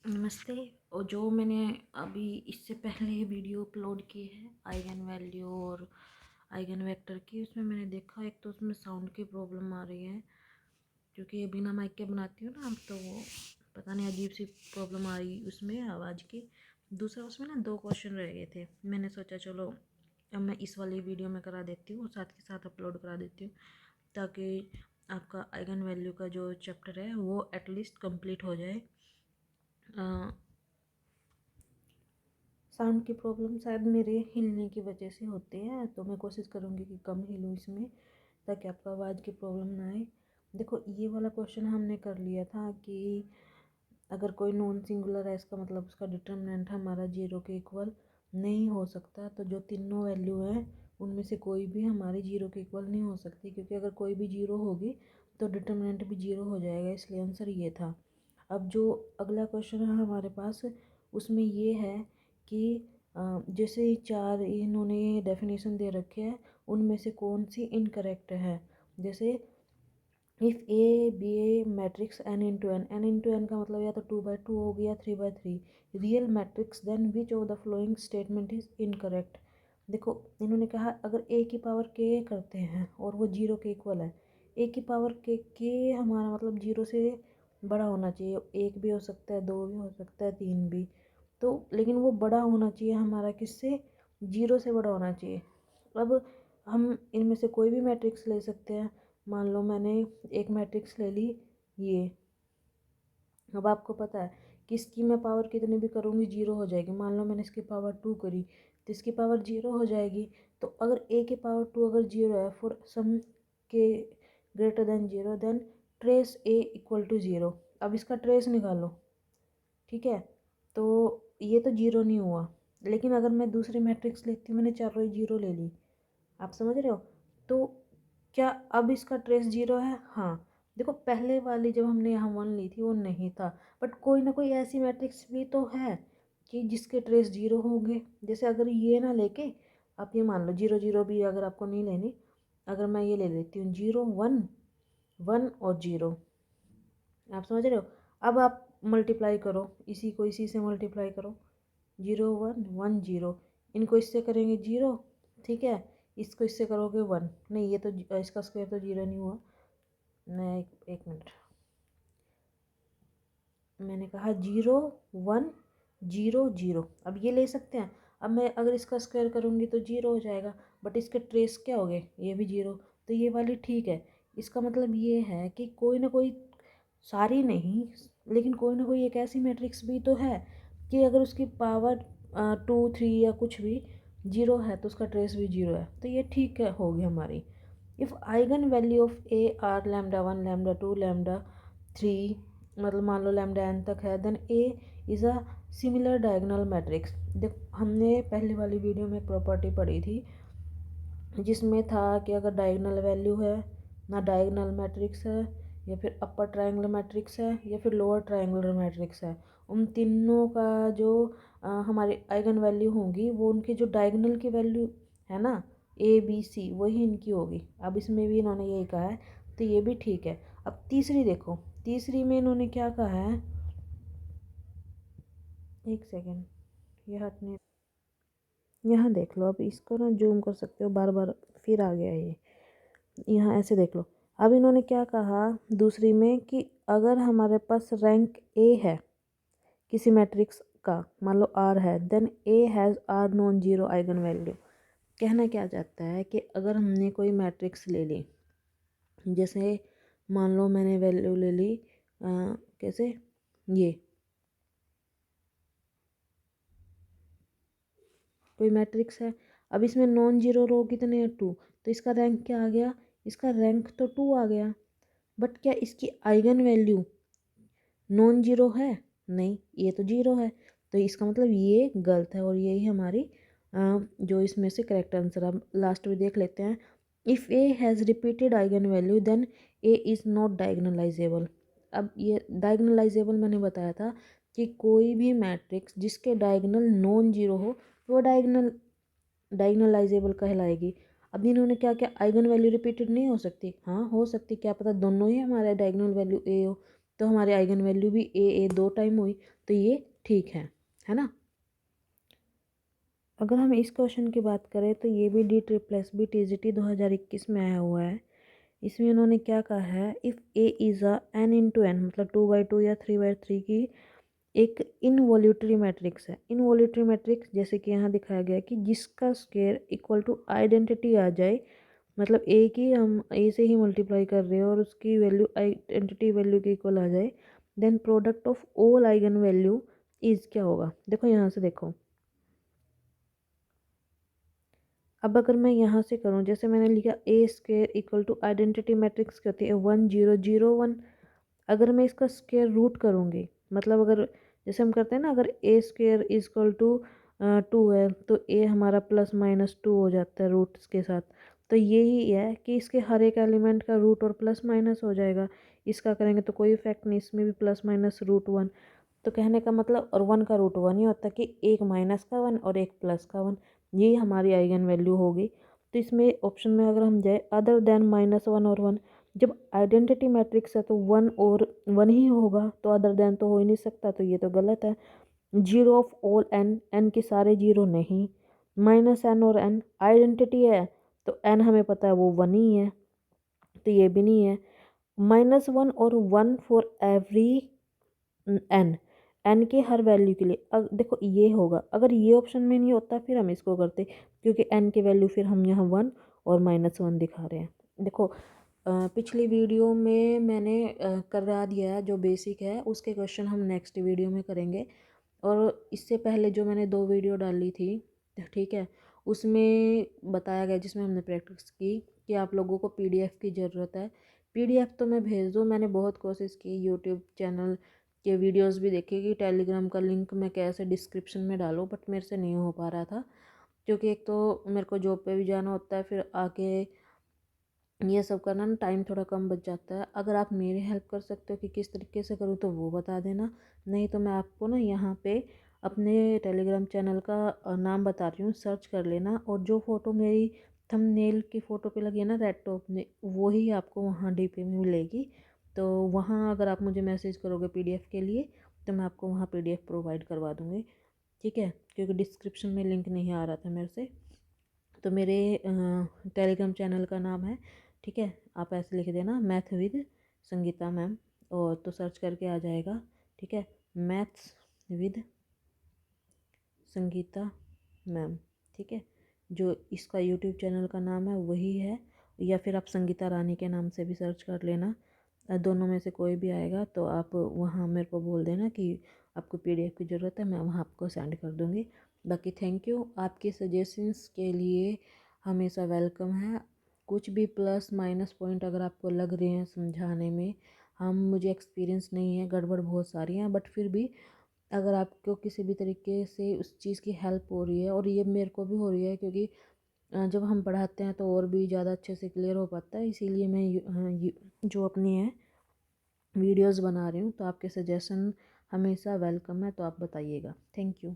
नमस्ते। और जो मैंने अभी इससे पहले वीडियो अपलोड की है आइगन वैल्यू और आइगन वेक्टर की, उसमें मैंने देखा एक तो उसमें साउंड की प्रॉब्लम आ रही है, क्योंकि ये बिना माइक के बनाती हूँ ना, तो वो पता नहीं अजीब सी प्रॉब्लम आ रही उसमें आवाज़ की। दूसरा उसमें ना 2 क्वेश्चन रह गए थे। मैंने सोचा चलो अब मैं इस वाली वीडियो में करा देती हूँ, साथ के साथ अपलोड करा देती हूँ, ताकि आपका आइगन वैल्यू का जो चैप्टर है वो एटलीस्ट कंप्लीट हो जाए। साउंड की प्रॉब्लम शायद मेरे हिलने की वजह से होती है, तो मैं कोशिश करूँगी कि कम हिलूँ इसमें, ताकि आपको आवाज़ की प्रॉब्लम ना आए। देखो, ये वाला क्वेश्चन हमने कर लिया था कि अगर कोई नॉन सिंगुलर है, इसका मतलब उसका डिटर्मिनेंट हमारा 0 के इक्वल नहीं हो सकता। तो जो तीनों वैल्यू हैं उनमें से कोई भी हमारी 0 के इक्वल नहीं हो सकती, क्योंकि अगर कोई भी 0 होगी तो डिटर्मिनेंट भी 0 हो जाएगा, इसलिए आंसर ये था। अब जो अगला क्वेश्चन है हमारे पास, उसमें ये है कि जैसे 4 इन्होंने डेफिनेशन दे रखे हैं, उनमें से कौन सी इनकरेक्ट है। जैसे if A B A matrix n का मतलब या तो 2/2 हो गया, 3/3 real matrix, then which of the following statement is incorrect. देखो, इन्होंने कहा अगर ए की पावर के करते हैं और वो 0 के इक्वल है, ए की पावर के हमारा मतलब 0 से बड़ा होना चाहिए। 1 भी हो सकता है, 2 भी हो सकता है, 3 भी, तो लेकिन वो बड़ा होना चाहिए हमारा किससे, 0 से बड़ा होना चाहिए। अब हम इनमें से कोई भी मैट्रिक्स ले सकते हैं। मान लो मैंने एक मैट्रिक्स ले ली ये। अब आपको पता है कि इसकी मैं पावर कितनी भी करूँगी 0 हो जाएगी। मान लो मैंने इसकी पावर 2 करी तो इसकी पावर 0 हो जाएगी। तो अगर ए की पावर 2 अगर 0 है, for some k greater than 0, then trace A equal to 0। अब इसका ट्रेस निकालो, ठीक है। तो ये तो 0 नहीं हुआ, लेकिन अगर मैं दूसरी मैट्रिक्स लेती हूँ, मैंने चारों ही 0 ले ली, आप समझ रहे हो। तो क्या अब इसका ट्रेस 0 है? हाँ। देखो, पहले वाली जब हमने यहाँ 1 ली थी वो नहीं था, बट कोई ना कोई ऐसी मैट्रिक्स भी तो है कि जिसके ट्रेस 0 होंगे। जैसे अगर ये ना लेके आप ये मान लो 0 0 भी अगर आपको नहीं लेनी, अगर मैं ये ले लेती हूँ 0 1 1 और 0, आप समझ रहे हो। अब आप मल्टीप्लाई करो, इसी को इसी से मल्टीप्लाई करो, 0 1 1 0, इनको इससे करेंगे 0, ठीक है। इसको इससे करोगे 1, नहीं ये तो इसका स्क्वायर तो 0 नहीं हुआ। मैं एक मिनट, मैंने कहा 0 1 0 0, अब ये ले सकते हैं। अब मैं अगर इसका स्क्वायर करूँगी तो 0 हो जाएगा, बट इसके ट्रेस क्या हो गए, ये भी 0, तो ये वाली ठीक है। इसका मतलब ये है कि कोई ना कोई, सारी नहीं लेकिन कोई ना कोई एक ऐसी मैट्रिक्स भी तो है कि अगर उसकी पावर 2 3 या कुछ भी 0 है तो उसका ट्रेस भी 0 है, तो ये ठीक है, होगी हमारी। If eigen value of A are lambda 1 lambda 2 lambda 3, मतलब मान लो लैम्डा n तक है, then A is a similar diagonal matrix. देख, हमने पहले वाली वीडियो में एक प्रॉपर्टी पढ़ी थी जिसमें था कि अगर डायगोनल वैल्यू है, ना डायगोनल मैट्रिक्स है, या फिर अपर ट्रायंगुलर मैट्रिक्स है, या फिर लोअर ट्रायंगुलर मैट्रिक्स है, उन तीनों का जो हमारी आइगन वैल्यू होंगी वो उनकी जो डायगोनल की वैल्यू है ना, ए बी सी, वही इनकी होगी। अब इसमें भी इन्होंने यही कहा है, तो ये भी ठीक है। अब तीसरी देखो, तीसरी में इन्होंने क्या कहा है, एक सेकेंड, ये हटने, यहाँ देख लो। अब इसको ना जूम कर सकते हो, बार बार फिर आ गया ये, यहाँ ऐसे देख लो। अब इन्होंने क्या कहा दूसरी में कि अगर हमारे पास रैंक ए है किसी मैट्रिक्स का, मान लो आर है, then A has R non zero eigen value. कहना क्या चाहता है कि अगर हमने कोई मैट्रिक्स ले ली, जैसे मान लो मैंने वैल्यू ले ली कैसे, ये कोई मैट्रिक्स है। अब इसमें नॉन जीरो रो कितने हैं, 2, तो इसका रैंक क्या आ गया, इसका रैंक तो 2 आ गया। बट क्या इसकी आइगन वैल्यू नॉन जीरो है? नहीं, ये तो 0 है, तो इसका मतलब ये गलत है, और यही हमारी जो इसमें से करेक्ट आंसर। अब लास्ट में देख लेते हैं। If A has repeated eigen value then A is not diagonalizable. अब ये डायगनलाइजेबल मैंने बताया था कि कोई भी मैट्रिक्स जिसके डायगनल नॉन जीरो हो वो डायगनलाइजेबल कहलाएगी। अब इन्होंने क्या आइगन वैल्यू रिपीटेड नहीं हो सकती? हाँ हो सकती, क्या पता दोनों ही हमारे डायगनल वैल्यू ए हो, तो हमारे आइगन वैल्यू भी ए 2 टाइम हुई, तो ये ठीक है ना। अगर हम इस क्वेश्चन की बात करें तो ये भी DEEE TGT 2021 में आया हुआ है। इसमें उन्होंने क्या कहा है, if A is a n into N, मतलब 2/2 या 3/3 की एक इनवॉल्यूटरी मैट्रिक्स है। इनवॉल्यूटरी मैट्रिक्स जैसे कि यहाँ दिखाया गया है कि जिसका स्क्वायर इक्वल टू आइडेंटिटी आ जाए, मतलब ए की हम ए से ही मल्टीप्लाई कर रहे हैं और उसकी वैल्यू आइडेंटिटी वैल्यू के इक्वल आ जाए, then product of all eigen value is क्या होगा। देखो यहाँ से देखो, अब अगर मैं यहाँ से करूँ, जैसे मैंने लिखा A square equal to identity matrix क्या होती है 1 0 0 1। अगर मैं इसका स्क्वायर रूट करूँगी, मतलब अगर जैसे हम करते हैं ना, अगर ए स्क्वायर इक्वल टू 2 है तो ए हमारा +-2 हो जाता है रूट्स के साथ। तो यही है कि इसके हर एक एलिमेंट का रूट और प्लस माइनस हो जाएगा। इसका करेंगे तो कोई इफेक्ट नहीं, इसमें भी ±√1। तो कहने का मतलब, और 1 का रूट 1 ही होता है कि एक माइनस का 1 और एक प्लस का 1, यही हमारी आइगन वैल्यू होगी। तो इसमें ऑप्शन में अगर हम जाए अदर देन -1 और 1, जब आइडेंटिटी मैट्रिक्स है तो 1 और 1 ही होगा, तो अदर देन तो हो ही नहीं सकता, तो ये तो गलत है। 0 ऑफ ऑल एन, एन के सारे 0 नहीं। -n और n आइडेंटिटी है, तो n हमें पता है वो 1 ही है, तो ये भी नहीं है। -1 और 1 फॉर एवरी एन, एन के हर वैल्यू के लिए। अब देखो ये होगा, अगर ये ऑप्शन में नहीं होता फिर हम इसको करते, क्योंकि एन के वैल्यू फिर हम यहाँ 1 और -1 दिखा रहे हैं। देखो पिछली वीडियो में मैंने करा दिया है, जो बेसिक है उसके क्वेश्चन हम नेक्स्ट वीडियो में करेंगे। और इससे पहले जो मैंने 2 वीडियो डाली थी, ठीक है, उसमें बताया गया, जिसमें हमने प्रैक्टिस की कि आप लोगों को PDF की ज़रूरत है। PDF तो मैं भेज दूँ, मैंने बहुत कोशिश की, यूट्यूब चैनल के वीडियोस भी देखे कि टेलीग्राम का लिंक मैं कैसे डिस्क्रिप्शन में डालूँ, बट मेरे से नहीं हो पा रहा था, क्योंकि एक तो मेरे को जॉब पे भी जाना होता है, फिर आके ये सब करना ना, टाइम थोड़ा कम बच जाता है। अगर आप मेरी हेल्प कर सकते हो कि किस तरीके से करूँ तो वो बता देना, नहीं तो मैं आपको ना यहाँ पे अपने टेलीग्राम चैनल का नाम बता रही हूँ, सर्च कर लेना। और जो फ़ोटो मेरी थंबनेल की फ़ोटो पे लगी है ना रेड टॉप में, वही आपको वहाँ DP में मिलेगी। तो वहाँ अगर आप मुझे मैसेज करोगे PDF के लिए, तो मैं आपको वहाँ PDF प्रोवाइड करवा दूँगी, ठीक है, क्योंकि डिस्क्रिप्शन में लिंक नहीं आ रहा था मेरे से। तो मेरे टेलीग्राम चैनल का नाम है, ठीक है, आप ऐसे लिख देना मैथ विद संगीता मैम, और तो सर्च करके आ जाएगा, ठीक है, मैथ्स विद संगीता मैम, ठीक है। जो इसका यूट्यूब चैनल का नाम है वही है, या फिर आप संगीता रानी के नाम से भी सर्च कर लेना, दोनों में से कोई भी आएगा। तो आप वहाँ मेरे को बोल देना कि आपको PDF की ज़रूरत है, मैं वहाँ आपको सेंड कर दूँगी। बाकी थैंक यू, आपके सजेशंस के लिए हमेशा वेलकम है। कुछ भी प्लस माइनस पॉइंट अगर आपको लग रहे हैं समझाने में, हम मुझे एक्सपीरियंस नहीं है, गड़बड़ बहुत सारी हैं, बट फिर भी अगर आपको किसी भी तरीके से उस चीज़ की हेल्प हो रही है, और ये मेरे को भी हो रही है, क्योंकि जब हम पढ़ाते हैं तो और भी ज़्यादा अच्छे से क्लियर हो पाता है, इसीलिए मैं जो अपनी है वीडियोस बना रही हूँ। तो आपके सजेशन हमेशा वेलकम है, तो आप बताइएगा। Thank you.